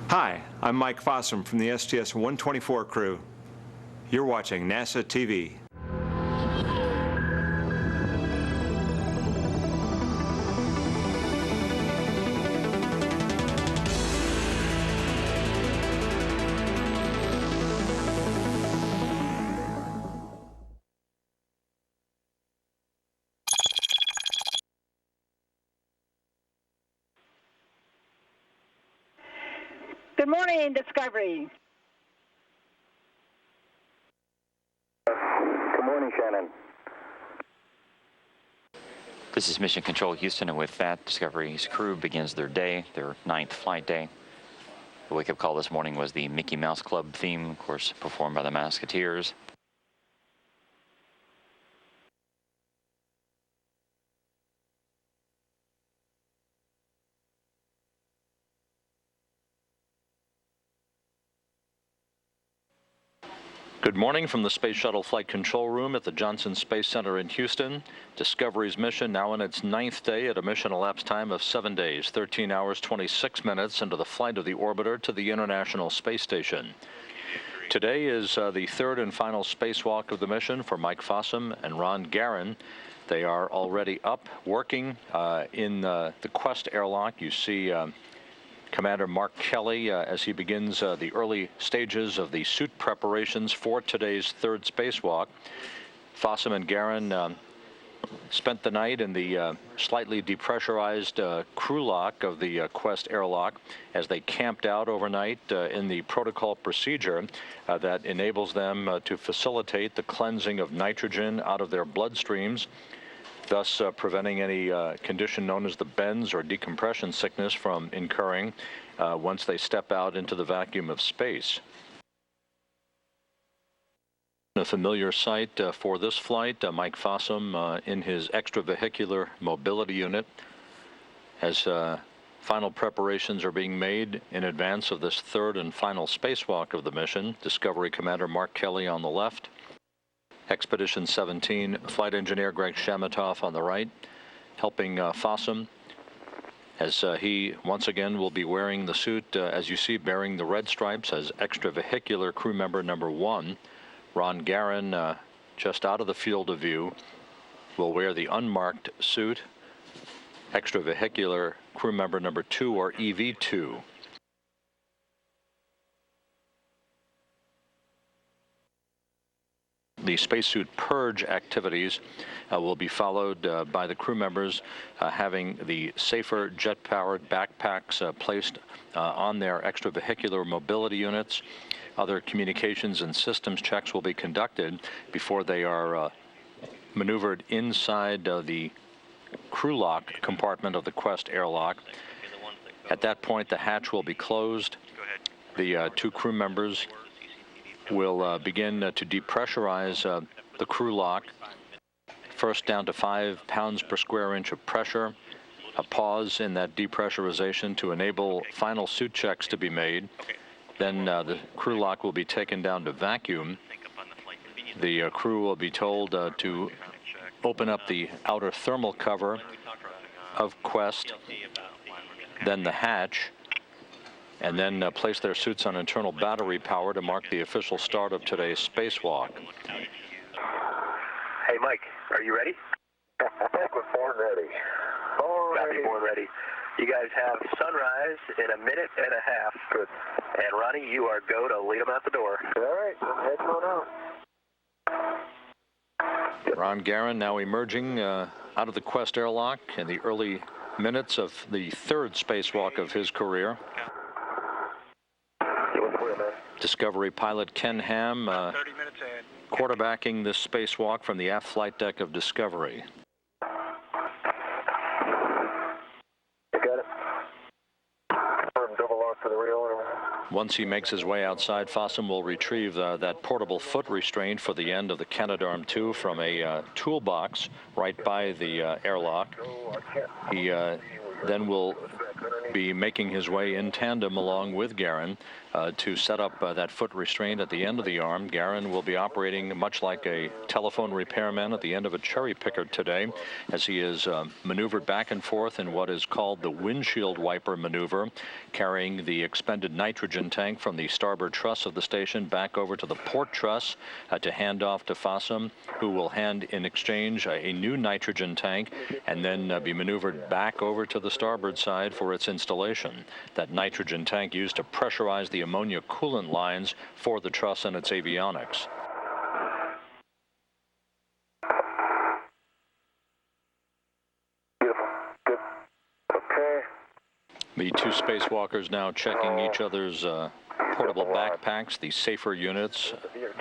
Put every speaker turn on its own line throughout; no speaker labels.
Hi, I'm Mike Fossum from the STS-124 crew. You're watching NASA TV.
Good morning, Discovery.
Good morning, Shannon.
This is Mission Control Houston, and with that, Discovery's crew begins their day, their 9th flight day. The wake-up call this morning was the Mickey Mouse Club theme, of course, performed by the Musketeers.
Good morning from the Space Shuttle Flight Control Room at the Johnson Space Center in Houston. Discovery's mission now in its 9th day at a mission elapsed time of 7 days, 13 hours, 26 minutes into the flight of the orbiter to the International Space Station. Today is the third and final spacewalk of the mission for Mike Fossum and Ron Garan. They are already up, working in the Quest airlock. You see Commander Mark Kelly as he begins the early stages of the suit preparations for today's third spacewalk. Fossum and Garan spent the night in the slightly depressurized crew lock of the Quest airlock as they camped out overnight in the protocol procedure that enables them to facilitate the cleansing of nitrogen out of their bloodstreams, thus preventing any condition known as the bends or decompression sickness from incurring once they step out into the vacuum of space. A familiar sight for this flight, Mike Fossum in his extravehicular mobility unit as final preparations are being made in advance of this third and final spacewalk of the mission. Discovery Commander Mark Kelly on the left. Expedition 17 Flight Engineer Greg Shamatoff on the right, helping Fossum as he once again will be wearing the suit, as you see, bearing the red stripes as extravehicular crew member number 1. Ron Garan, just out of the field of view, will wear the unmarked suit, extravehicular crew member number 2, or EV2. The spacesuit purge activities will be followed by the crew members having the safer jet-powered backpacks placed on their extravehicular mobility units. Other communications and systems checks will be conducted before they are maneuvered inside the crew lock compartment of the Quest airlock. At that point, the hatch will be closed. The two crew members will begin to depressurize the crew lock, first down to 5 pounds per square inch of pressure, a pause in that depressurization to enable final suit checks to be made. Then the crew lock will be taken down to vacuum. The crew will be told to open up the outer thermal cover of Quest, then the hatch, and then place their suits on internal battery power to mark the official start of today's spacewalk.
Hey, Mike, are you ready? I think we're born ready. Born ready. You guys have sunrise in a minute and a half. Good. And Ronnie, you are go to lead them out the door. All right, head on out.
Ron Garan now emerging out of the Quest airlock in the early minutes of the third spacewalk of his career. Discovery pilot Ken Ham quarterbacking this spacewalk from the aft flight deck of Discovery.
Got it. Double lock for the real.
Once he makes his way outside, Fossum will retrieve that portable foot restraint for the end of the Canadarm2 from a toolbox right by the airlock. He then will be making his way in tandem along with Guerin to set up that foot restraint at the end of the arm. Guerin will be operating much like a telephone repairman at the end of a cherry picker today, as he is maneuvered back and forth in what is called the windshield wiper maneuver, carrying the expended nitrogen tank from the starboard truss of the station back over to the port truss to hand off to Fossum, who will hand in exchange a new nitrogen tank and then be maneuvered back over to the starboard side for its installation. That nitrogen tank used to pressurize the ammonia coolant lines for the truss and its avionics.
Beautiful. Good. Okay.
The two spacewalkers now checking each other's portable backpacks, the SAFER units.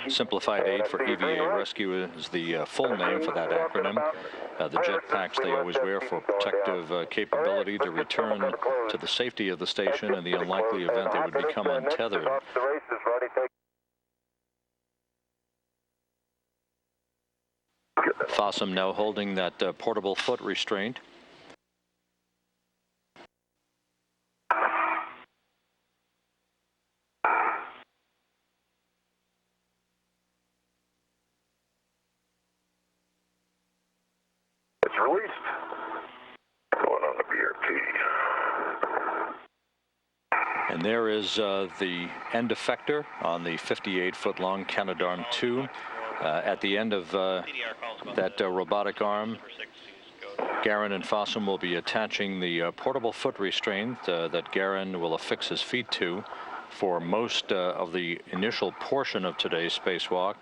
Simplified aid for EVA rescue is the full name for that acronym. The jetpacks they always wear for protective capability to return to the safety of the station in the unlikely event they would become untethered. Fossum now holding that portable foot restraint.
It's released. Going on the BRT.
And there is the end effector on the 58-foot-long Canadarm2. At the end of that robotic arm, Guerin and Fossum will be attaching the portable foot restraint that Guerin will affix his feet to for most of the initial portion of today's spacewalk.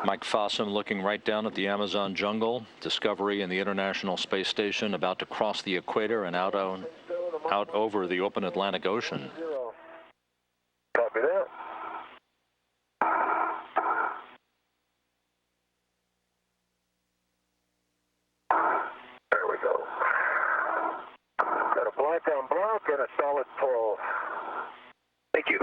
Mike Fossum looking right down at the Amazon jungle. Discovery and the International Space Station about to cross the equator and out over the open Atlantic Ocean.
Copy that. There we go. Got a black on black and a solid 12. Thank you.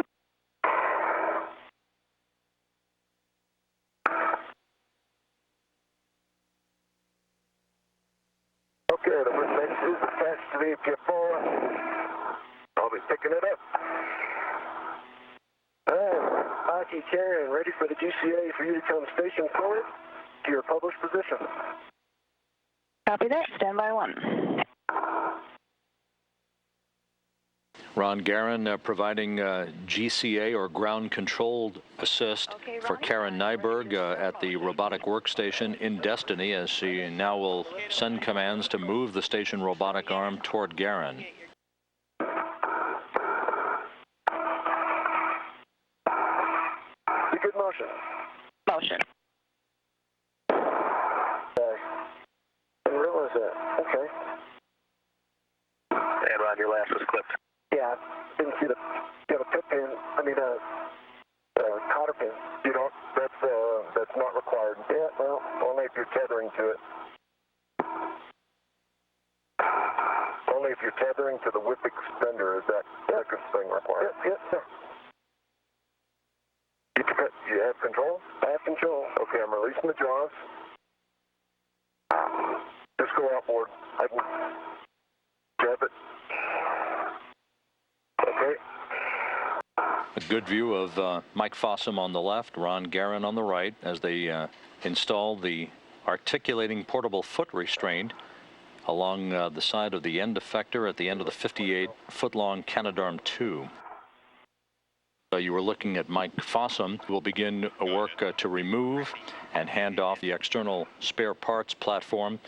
Okay, the first is attached to the APFR. I'll be picking it up. Hockey Karen, ready for the GCA for you to come station forward to your published position.
Copy that. Stand by 1.
Ron Guerin providing GCA or ground controlled assist for Karen Nyberg at the robotic workstation in Destiny, as she now will send commands to move the station robotic arm toward Guerin.
Good motion.
Motion.
I didn't realize that. Okay. And Ron, your last was clipped. Yeah, didn't see the pit pin. I mean, cotter pin. You don't. That's not required. Yeah, well, only if you're tethering to it. Only if you're tethering to the whip extender is that thing required. Yep. You have control? I have control. Okay, I'm releasing the jaws. Just go outboard. I can grab it. Okay.
A good view of Mike Fossum on the left, Ron Guerin on the right, as they install the articulating portable foot restraint along the side of the end effector at the end of the 58-foot-long Canadarm2. You were looking at Mike Fossum, who will begin work to remove and hand off the external spare parts platform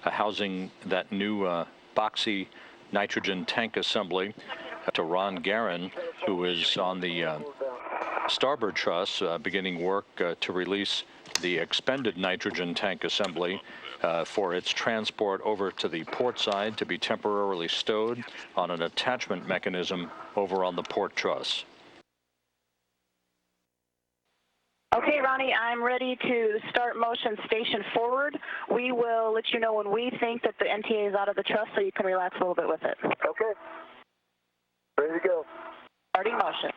housing that new boxy nitrogen tank assembly to Ron Guerin, who is on the starboard truss beginning work to release the expended nitrogen tank assembly for its transport over to the port side to be temporarily stowed on an attachment mechanism over on the port truss.
Okay, Ronnie, I'm ready to start motion station forward. We will let you know when we think that the NTA is out of the truss so you can relax a little bit with it.
Okay. Ready to go.
Starting motion.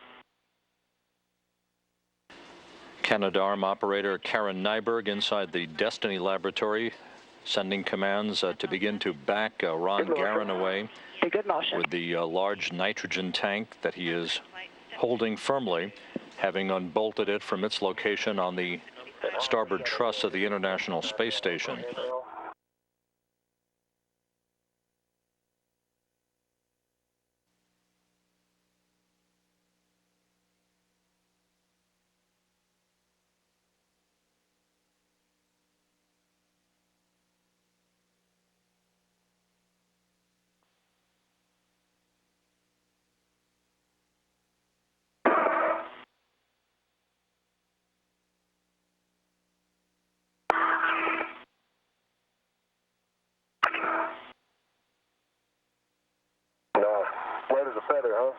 Canadarm operator Karen Nyberg inside the Destiny laboratory, sending commands to begin to back Ron Garan away
Okay, good motion.
with the large nitrogen tank that he is holding firmly, having unbolted it from its location on the starboard truss of the International Space Station.
Light as a feather, huh?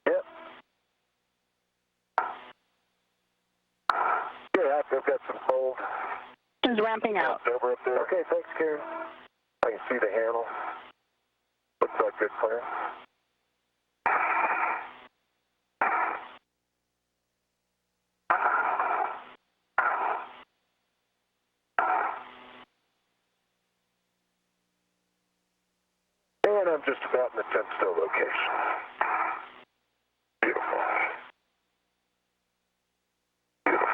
Yep. Yeah, I've got some fold.
Is ramping out.
Over up there. Okay, thanks, Karen. I can see the handle. Looks like good clearance. And I'm just about in the 10 still location. Beautiful. Beautiful.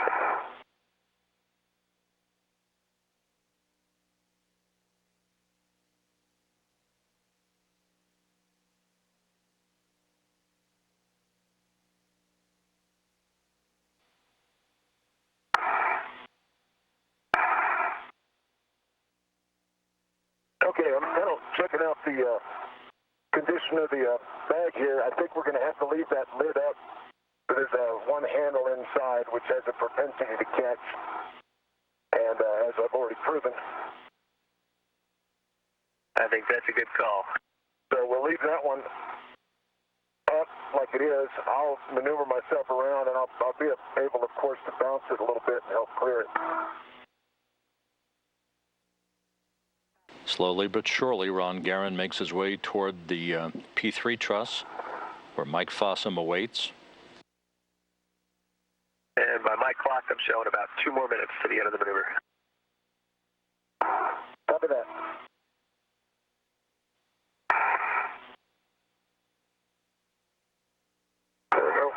Okay, I'm kind of checking out the condition of the bag here. I think we're going to have to leave that lid up. There's one handle inside which has a propensity to catch, and as I've already proven, I think that's a good call. So we'll leave that one up like it is. I'll maneuver myself around, and I'll be able, of course, to bounce it a little bit and help clear it.
Slowly but surely, Ron Garan makes his way toward the P3 truss, where Mike Fossum awaits.
And by my clock, I'm showing about 2 more minutes to the end of the maneuver. Copy that. There we go.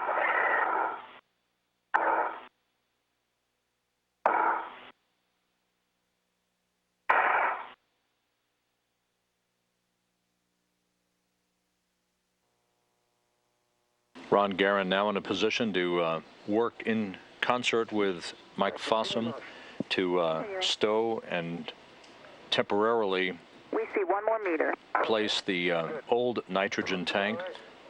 Ron Garan now in a position to work in concert with Mike Fossum to stow and temporarily
We see 1 more meter.
place the old nitrogen tank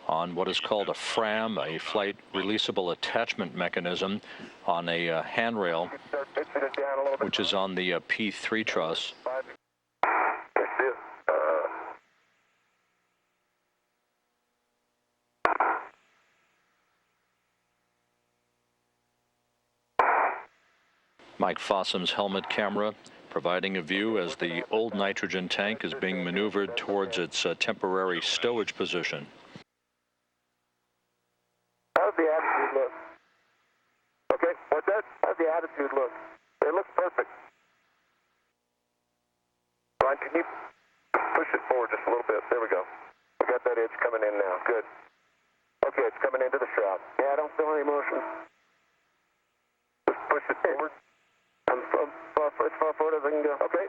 on what is called a FRAM, a flight releasable attachment mechanism, on a handrail, which is on the P3 truss. Mike Fossum's helmet camera providing a view as the old nitrogen tank is being maneuvered towards its temporary stowage position.
How's the attitude look? Okay, what's that? How's the attitude look? It looks perfect. Ron, can you push it forward just a little bit? There we go. We got that edge coming in now. Good. Okay, it's coming into the shroud. Yeah, I don't feel any motion. Just push it forward. I'm as far forward as I can go. Okay.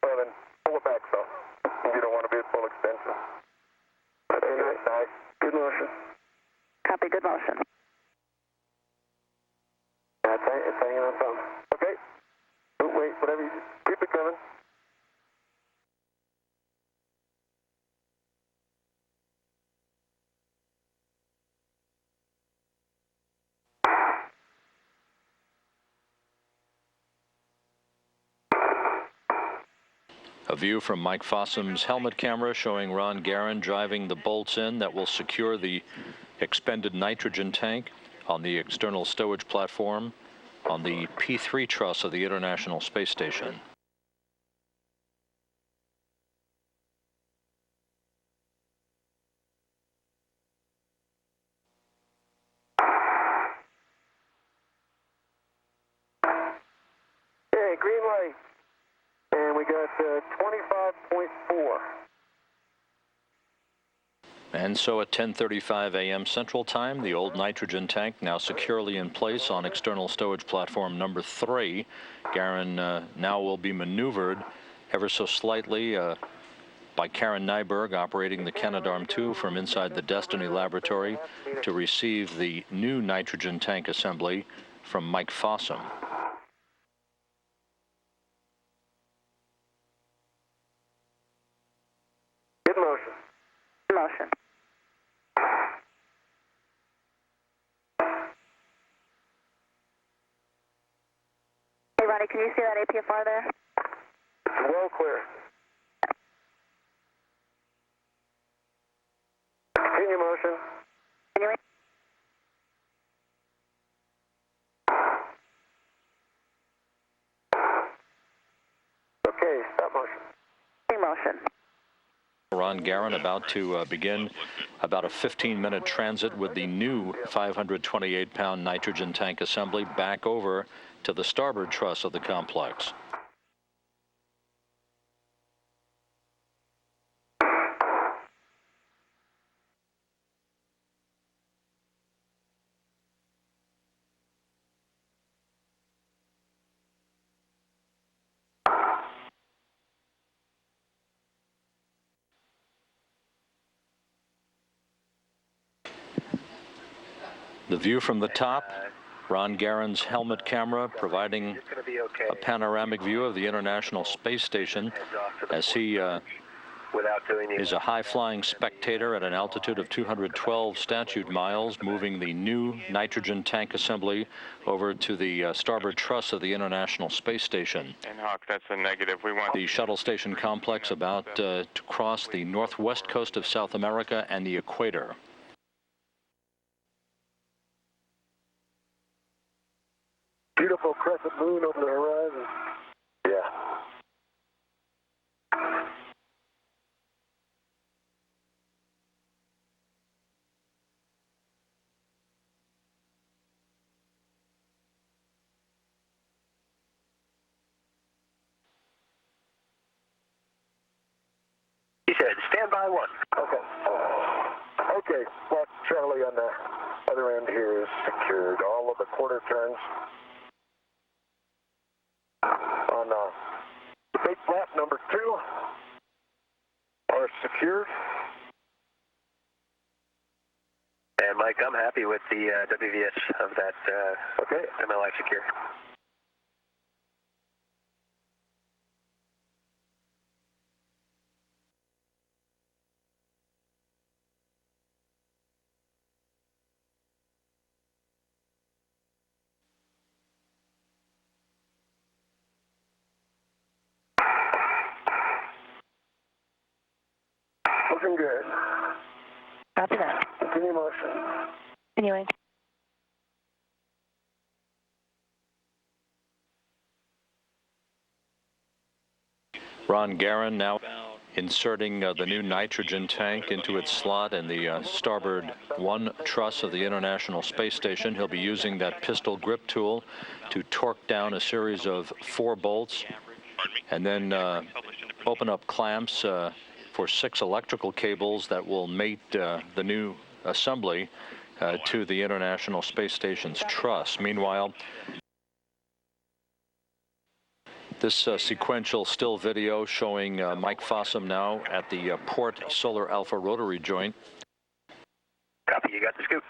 Well then, pull it back so. You don't want to be at full extension. That's good. Nice. Good motion.
Copy, good motion.
It's hanging on something. Okay. Oh, wait, whatever you keep it coming.
A view from Mike Fossum's helmet camera showing Ron Garan driving the bolts in that will secure the expended nitrogen tank on the external stowage platform. on the P3 truss of the International Space Station.
Okay, green light. And we got 25.4.
And so at 10:35 a.m. Central Time, the old nitrogen tank now securely in place on external stowage platform number 3. Garin now will be maneuvered ever so slightly by Karen Nyberg, operating the Canadarm2 from inside the Destiny laboratory to receive the new nitrogen tank assembly from Mike Fossum.
Good motion.
Motion. Hey, Ronnie, can you see that APFR there?
It's well clear. Continue motion.
Continuing.
Okay, stop motion.
Motion.
Ron Garin about to begin about a 15-minute transit with the new 528-pound nitrogen tank assembly back over to the starboard truss of the complex. The view from the top, Ron Garin's helmet camera providing a panoramic view of the International Space Station as he is a high-flying spectator at an altitude of 212 statute miles, moving the new nitrogen tank assembly over to the starboard truss of the International Space Station.
And Hawk, that's a negative. We want
The shuttle station complex about to cross the northwest coast of South America and the equator.
Beautiful crescent moon over the horizon. Yeah. He said, stand by one. Okay. Okay, Fox Charlie on the other end here is secured. All of the quarter turns on big flap number 2 are secured. And Mike, I'm happy with the WVS of that. Okay, MLI secure. Looking good.
Copy that.
Continue motion.
Continuing.
Ron Garin now inserting the new nitrogen tank into its slot in the starboard 1 truss of the International Space Station. He'll be using that pistol grip tool to torque down a series of 4 bolts and then open up clamps for 6 electrical cables that will mate the new assembly to the International Space Station's truss. Meanwhile, this sequential still video showing Mike Fossum now at the port solar alpha rotary joint.
Copy, you got the scoop.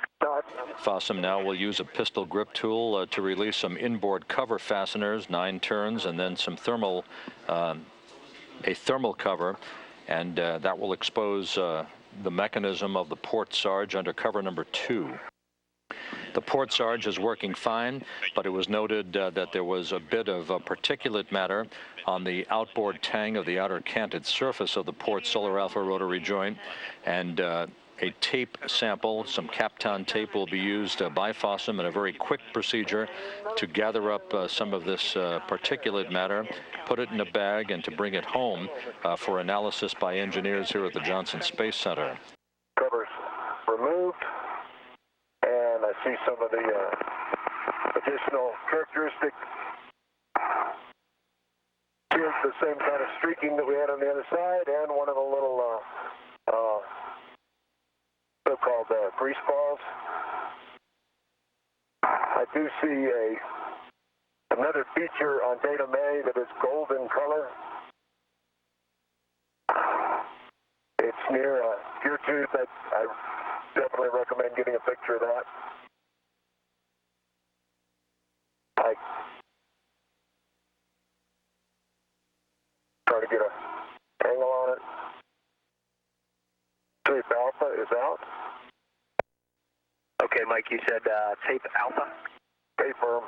Fossum now will use a pistol grip tool to release some inboard cover fasteners, 9 turns, and then some thermal, a thermal cover, and that will expose the mechanism of the port sarge under cover number 2. The port sarge is working fine, but it was noted that there was a bit of particulate matter on the outboard tang of the outer canted surface of the port solar alpha rotary joint, and a tape sample. Some Kapton tape will be used by FOSSUM in a very quick procedure to gather up some of this particulate matter, put it in a bag, and to bring it home for analysis by engineers here at the Johnson Space Center.
Covers removed, and I see some of the additional characteristic. Here's the same kind of streaking that we had on the other side, and one of the little so-called grease balls. I do see another feature on data May that is golden color. It's near a gear tooth. I definitely recommend getting a picture of that. I try to get an angle on it. Tape alpha is out. Okay, Mike, you said tape alpha? Stay firm.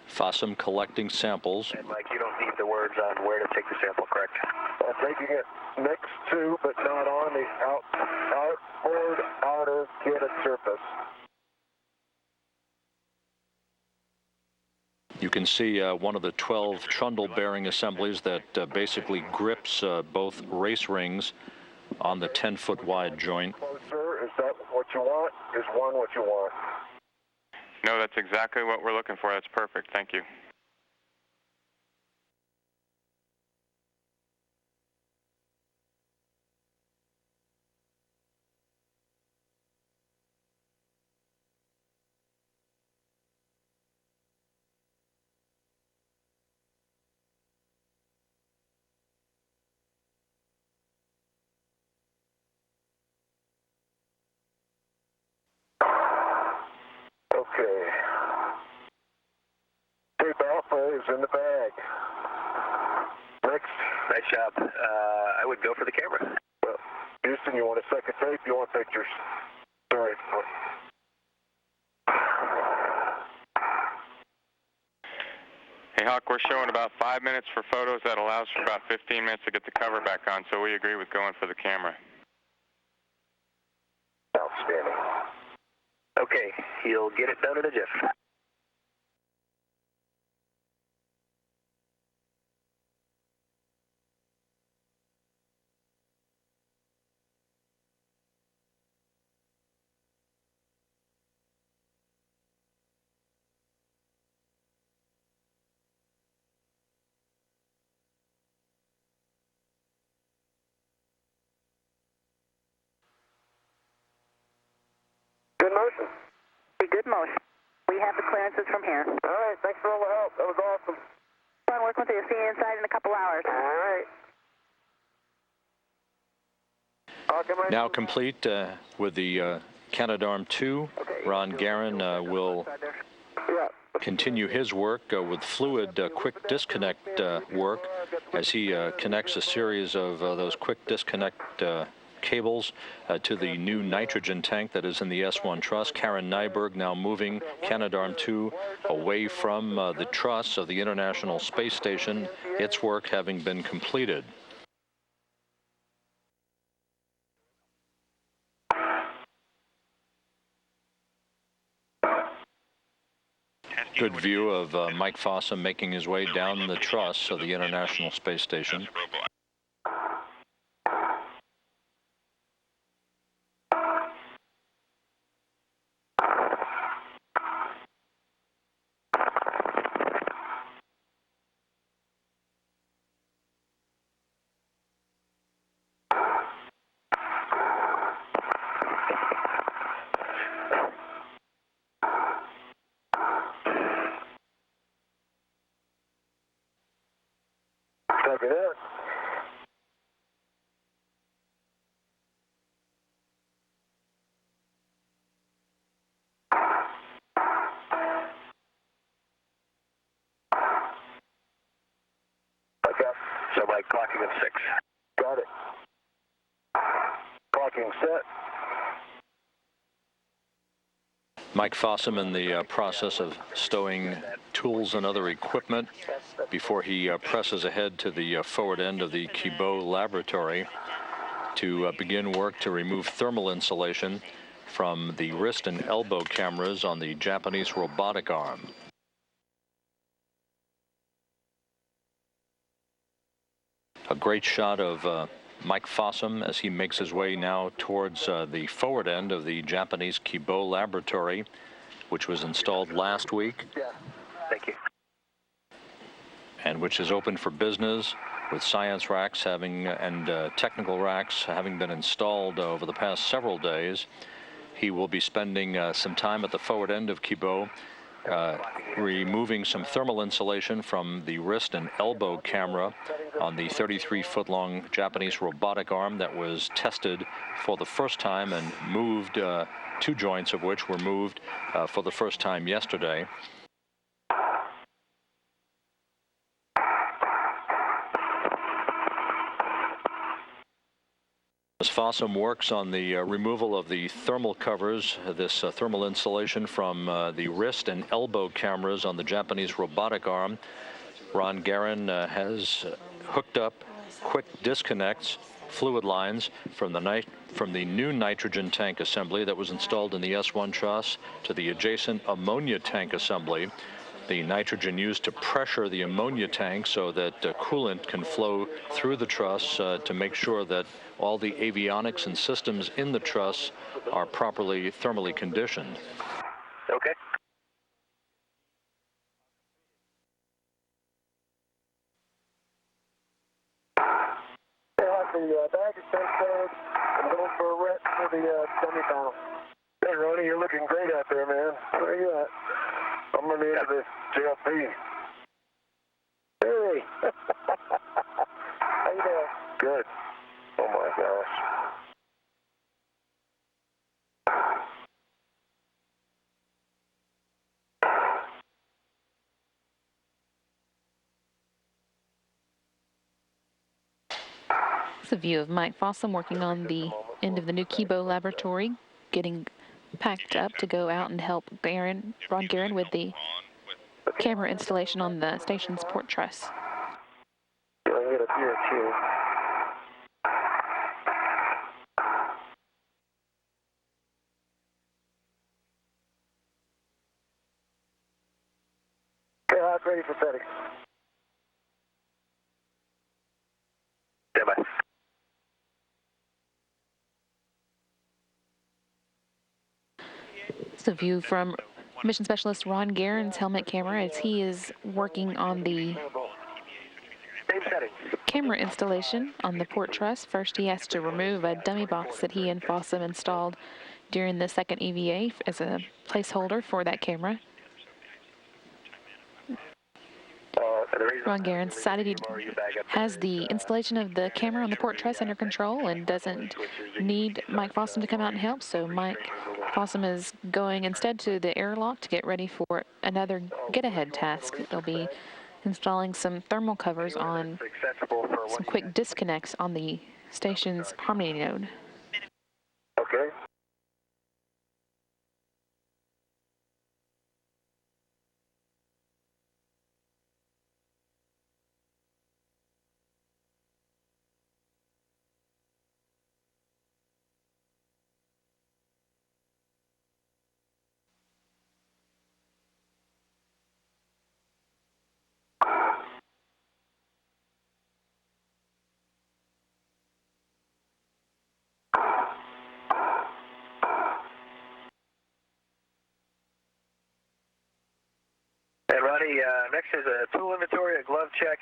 FOSSUM collecting samples.
And Mike, you don't need the words on where to take the sample, correct? Taking it next to, but not on the outboard outer kitted surface.
You can see one of the 12 trundle bearing assemblies that basically grips both race rings on the 10-foot wide joint.
Closer, is that what you want? Is one what you want?
No, that's exactly what we're looking for. That's perfect. Thank you.
Okay. Tape alpha is in the bag. Next. Nice job. I would go for the camera. Well, Houston, you want a second tape? You want pictures? Sorry.
Hey, Hawk, we're showing about 5 minutes for photos. That allows for about 15 minutes to get the cover back on, so we agree with going for the camera.
Outstanding. Okay, he'll get it done in a jiff. Good motion.
Good motion. We have the clearances from here.
All right, thanks for all the help. That was awesome.
I'm working with you. See you inside in a couple hours.
All right.
Now complete with the Canadarm2. Ron Guerin will continue his work with fluid quick disconnect work as he connects a series of those quick disconnect cables to the new nitrogen tank that is in the S1 truss. Karen Nyberg now moving Canadarm2 away from the truss of the International Space Station, its work having been completed. Good view of Mike Fossum making his way down the truss of the International Space Station.
Copy that. Okay. So my clocking of 6. Got it. Clocking set.
Mike Fossum in the process of stowing tools and other equipment before he presses ahead to the forward end of the Kibo laboratory to begin work to remove thermal insulation from the wrist and elbow cameras on the Japanese robotic arm. A great shot of Mike Fossum as he makes his way now towards the forward end of the Japanese Kibo laboratory, which was installed last week.
Yeah, thank you.
And which is open for business, with science racks and technical racks having been installed over the past several days. He will be spending some time at the forward end of Kibo, removing some thermal insulation from the wrist and elbow camera on the 33-foot-long Japanese robotic arm that was tested for the first time and moved, 2 joints of which were moved for the first time yesterday. As Fossum works on the removal of the thermal covers, this thermal insulation from the wrist and elbow cameras on the Japanese robotic arm, Ron Guerin has hooked up quick disconnects, fluid lines from the new nitrogen tank assembly that was installed in the S1 truss to the adjacent ammonia tank assembly. The nitrogen used to pressure the ammonia tank so that coolant can flow through the truss to make sure that all the avionics and systems in the truss are properly thermally conditioned.
Okay. The bag is transferred and going for a rep for the dummy panel. Hey, Ronnie, you're looking great out there, man. Where are you at? I'm going to enter this JLP. Hey! How you doing? Good. Oh, my gosh.
It's a view of Mike Fossum working on the end of the new Kibo laboratory, getting packed up to go out and help Ron Guerin with the camera installation on the station's port truss.
Going to get up here, too. Okay, hot, ready for FedEx. Stand by.
It's a view from Mission Specialist Ron Guerin's helmet camera as he is working on the camera installation on the port truss. First, he has to remove a dummy box that he and Fossum installed during the second EVA as a placeholder for that camera. Ron Guerin decided he has the installation of the camera on the port truss under control and doesn't need Mike Fossum to come out and help, so Mike Fossum is going instead to the airlock to get ready for another get-ahead task. They'll be installing some thermal covers on some quick disconnects on the station's Harmony node.
Okay. Next is a tool inventory, a glove check.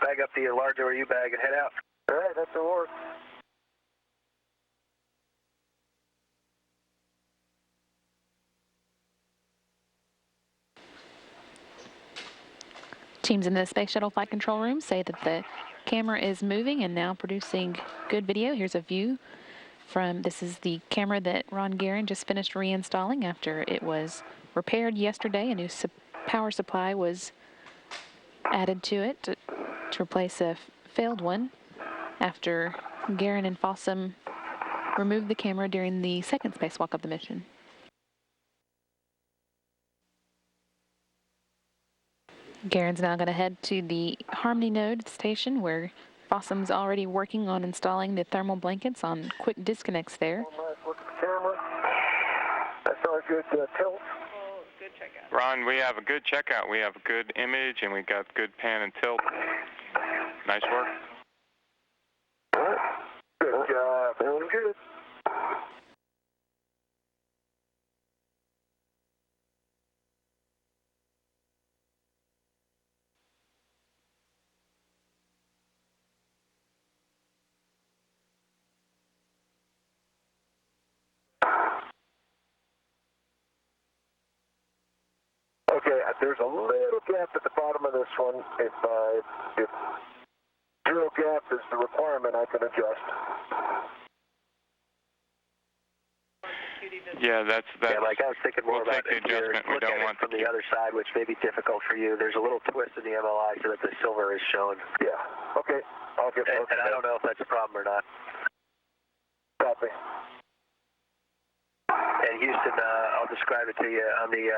Bag up the large ORU bag and head out. All right, that's the work.
Teams in the Space Shuttle Flight Control Room say that the camera is moving and now producing good video. Here's a view from, this is the camera that Ron Guerin just finished reinstalling after it was repaired yesterday. A new power supply was added to it to replace a failed one after Guerin and Fossum removed the camera during the second spacewalk of the mission. Garen's now going to head to the Harmony node station where Fossum's already working on installing the thermal blankets on quick disconnects there.
Look at the camera. I saw a good tilt.
Ron, we have a good checkout. We have a good image, and we got good pan and tilt. Nice work.
Good job. Doing good. Okay, there's a little gap at the bottom of this one. If zero gap is the requirement, I can adjust.
Yeah, that's.
Yeah, Mike, I was thinking more
we'll
about
take the adjustment. We don't want
from the other side, which may be difficult for you. There's a little twist in the MLI so that the silver is shown. Yeah. Okay. I'll get. And I don't know if that's a problem or not. Copy. And Houston, I'll describe it to you. On the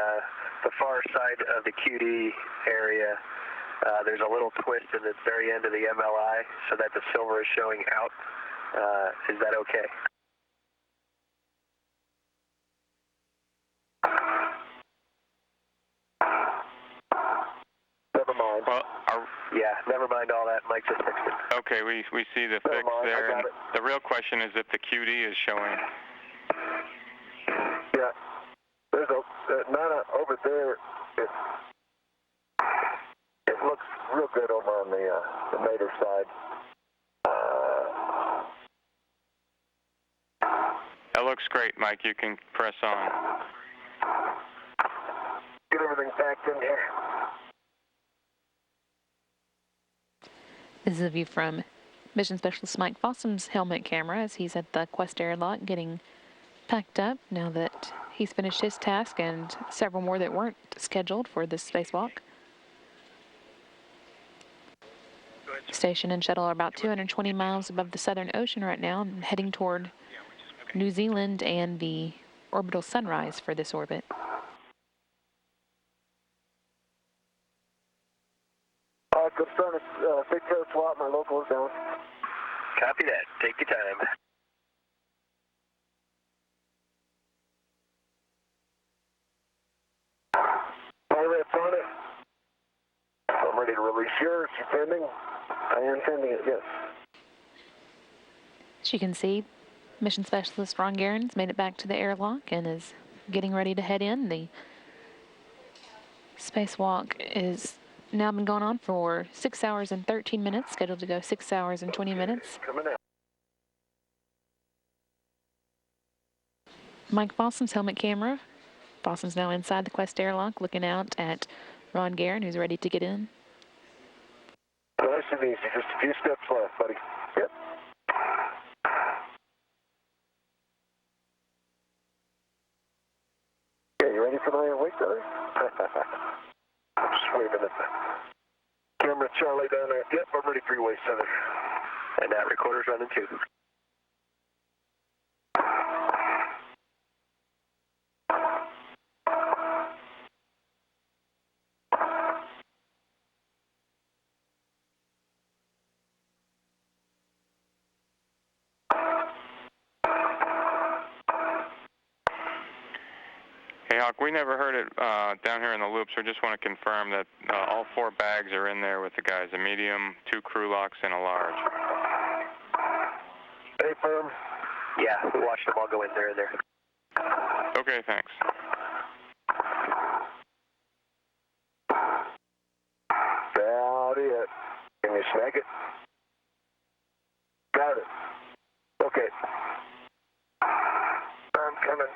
far side of the QD area, there's a little twist in the very end of the MLI so that the silver is showing out. Is that okay? Never mind.
Well,
yeah, never mind all that. Mike just fixed it.
okay, we see the fix there.
I got
And
it.
the real question is if the QD is showing.
Yeah. There's over there. It looks real good over on the Mater side.
That looks great, Mike. You can press on.
Get everything back in here.
This is a view from Mission Specialist Mike Fossum's helmet camera as he's at the Quest airlock getting packed up now that he's finished his task and several more that weren't scheduled for this spacewalk. Station and shuttle are about 220 miles above the Southern Ocean right now and heading toward New Zealand and the orbital sunrise for this orbit.
Good start. Big Coast swap. My local is down. Copy that. Take your time. Pirates on it. I'm ready to release yours. You pending? I am pending it, yes.
As you can see, Mission Specialist Ron Garen's made it back to the airlock and is getting ready to head in. The spacewalk is now been going on for 6 hours and 13 minutes, scheduled to go 6 hours and 20 minutes.
Coming out.
Mike Fossum's helmet camera. Fossum's now inside the Quest airlock looking out at Ron Garen, who's ready to get in.
Nice and easy. Just a few steps left, buddy. Yep. Okay, you ready for the wake there? I'm just waving at the camera, Charlie, down there. Yep, I'm ready for your wake center. And that recorder's running too.
Hey, Hawk, we never heard it down here in the loop, so we just want to confirm that all 4 bags are in there with the guys, a medium, 2 crew locks, and a large.
Hey, firm. Yeah, we watched them all go in there and there.
Okay, thanks.
About it. Can you snag it? Got it. Okay. I'm coming.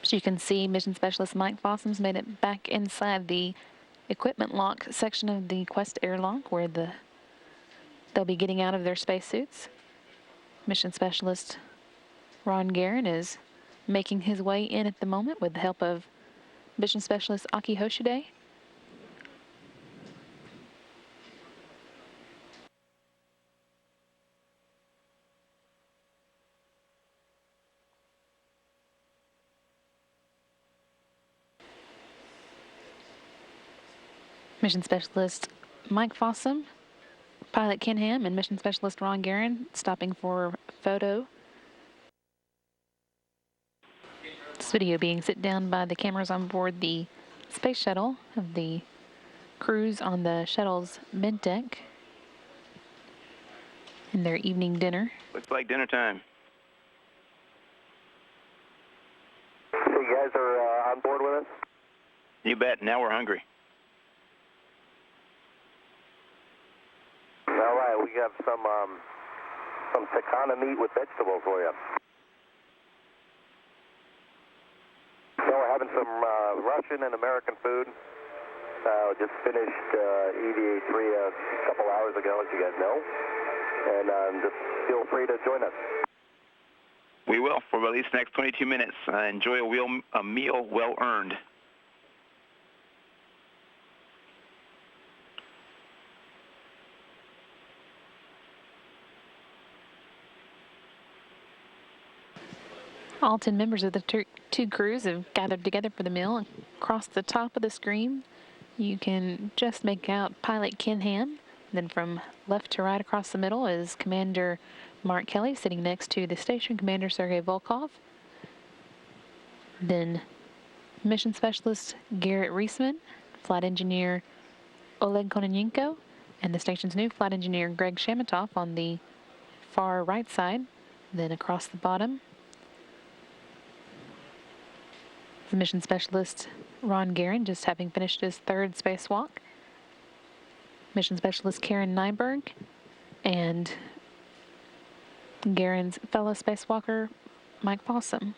As you can see, Mission Specialist Mike Fossum's made it back inside the equipment lock section of the Quest airlock where they'll be getting out of their spacesuits. Mission Specialist Ron Guerin is making his way in at the moment with the help of Mission Specialist Aki Hoshide. Mission Specialist Mike Fossum, Pilot Ken Ham, and Mission Specialist Ron Guerin stopping for photo. This video being sit down by the cameras on board the space shuttle of the crews on the shuttle's mid deck in their evening dinner.
Looks like dinner time.
So you guys are on board with us?
You bet. Now we're hungry.
All right, we have some sakana meat with vegetables for you. So we're having some Russian and American food. Just finished EVA 3 a couple hours ago, as you guys know. And just feel free to join us.
We will for at least the next 22 minutes. Enjoy a meal well earned.
All 10 members of the two crews have gathered together for the meal. Across the top of the screen, you can just make out Pilot Ken Ham. Then from left to right across the middle is Commander Mark Kelly, sitting next to the Station Commander Sergei Volkov. Then Mission Specialist Garrett Reisman, Flight Engineer Oleg Kononenko, and the station's new Flight Engineer Greg Shamatov on the far right side. Then across the bottom, the Mission Specialist Ron Guerin, just having finished his third spacewalk. Mission Specialist Karen Nyberg and Guerin's fellow spacewalker Mike Fossum.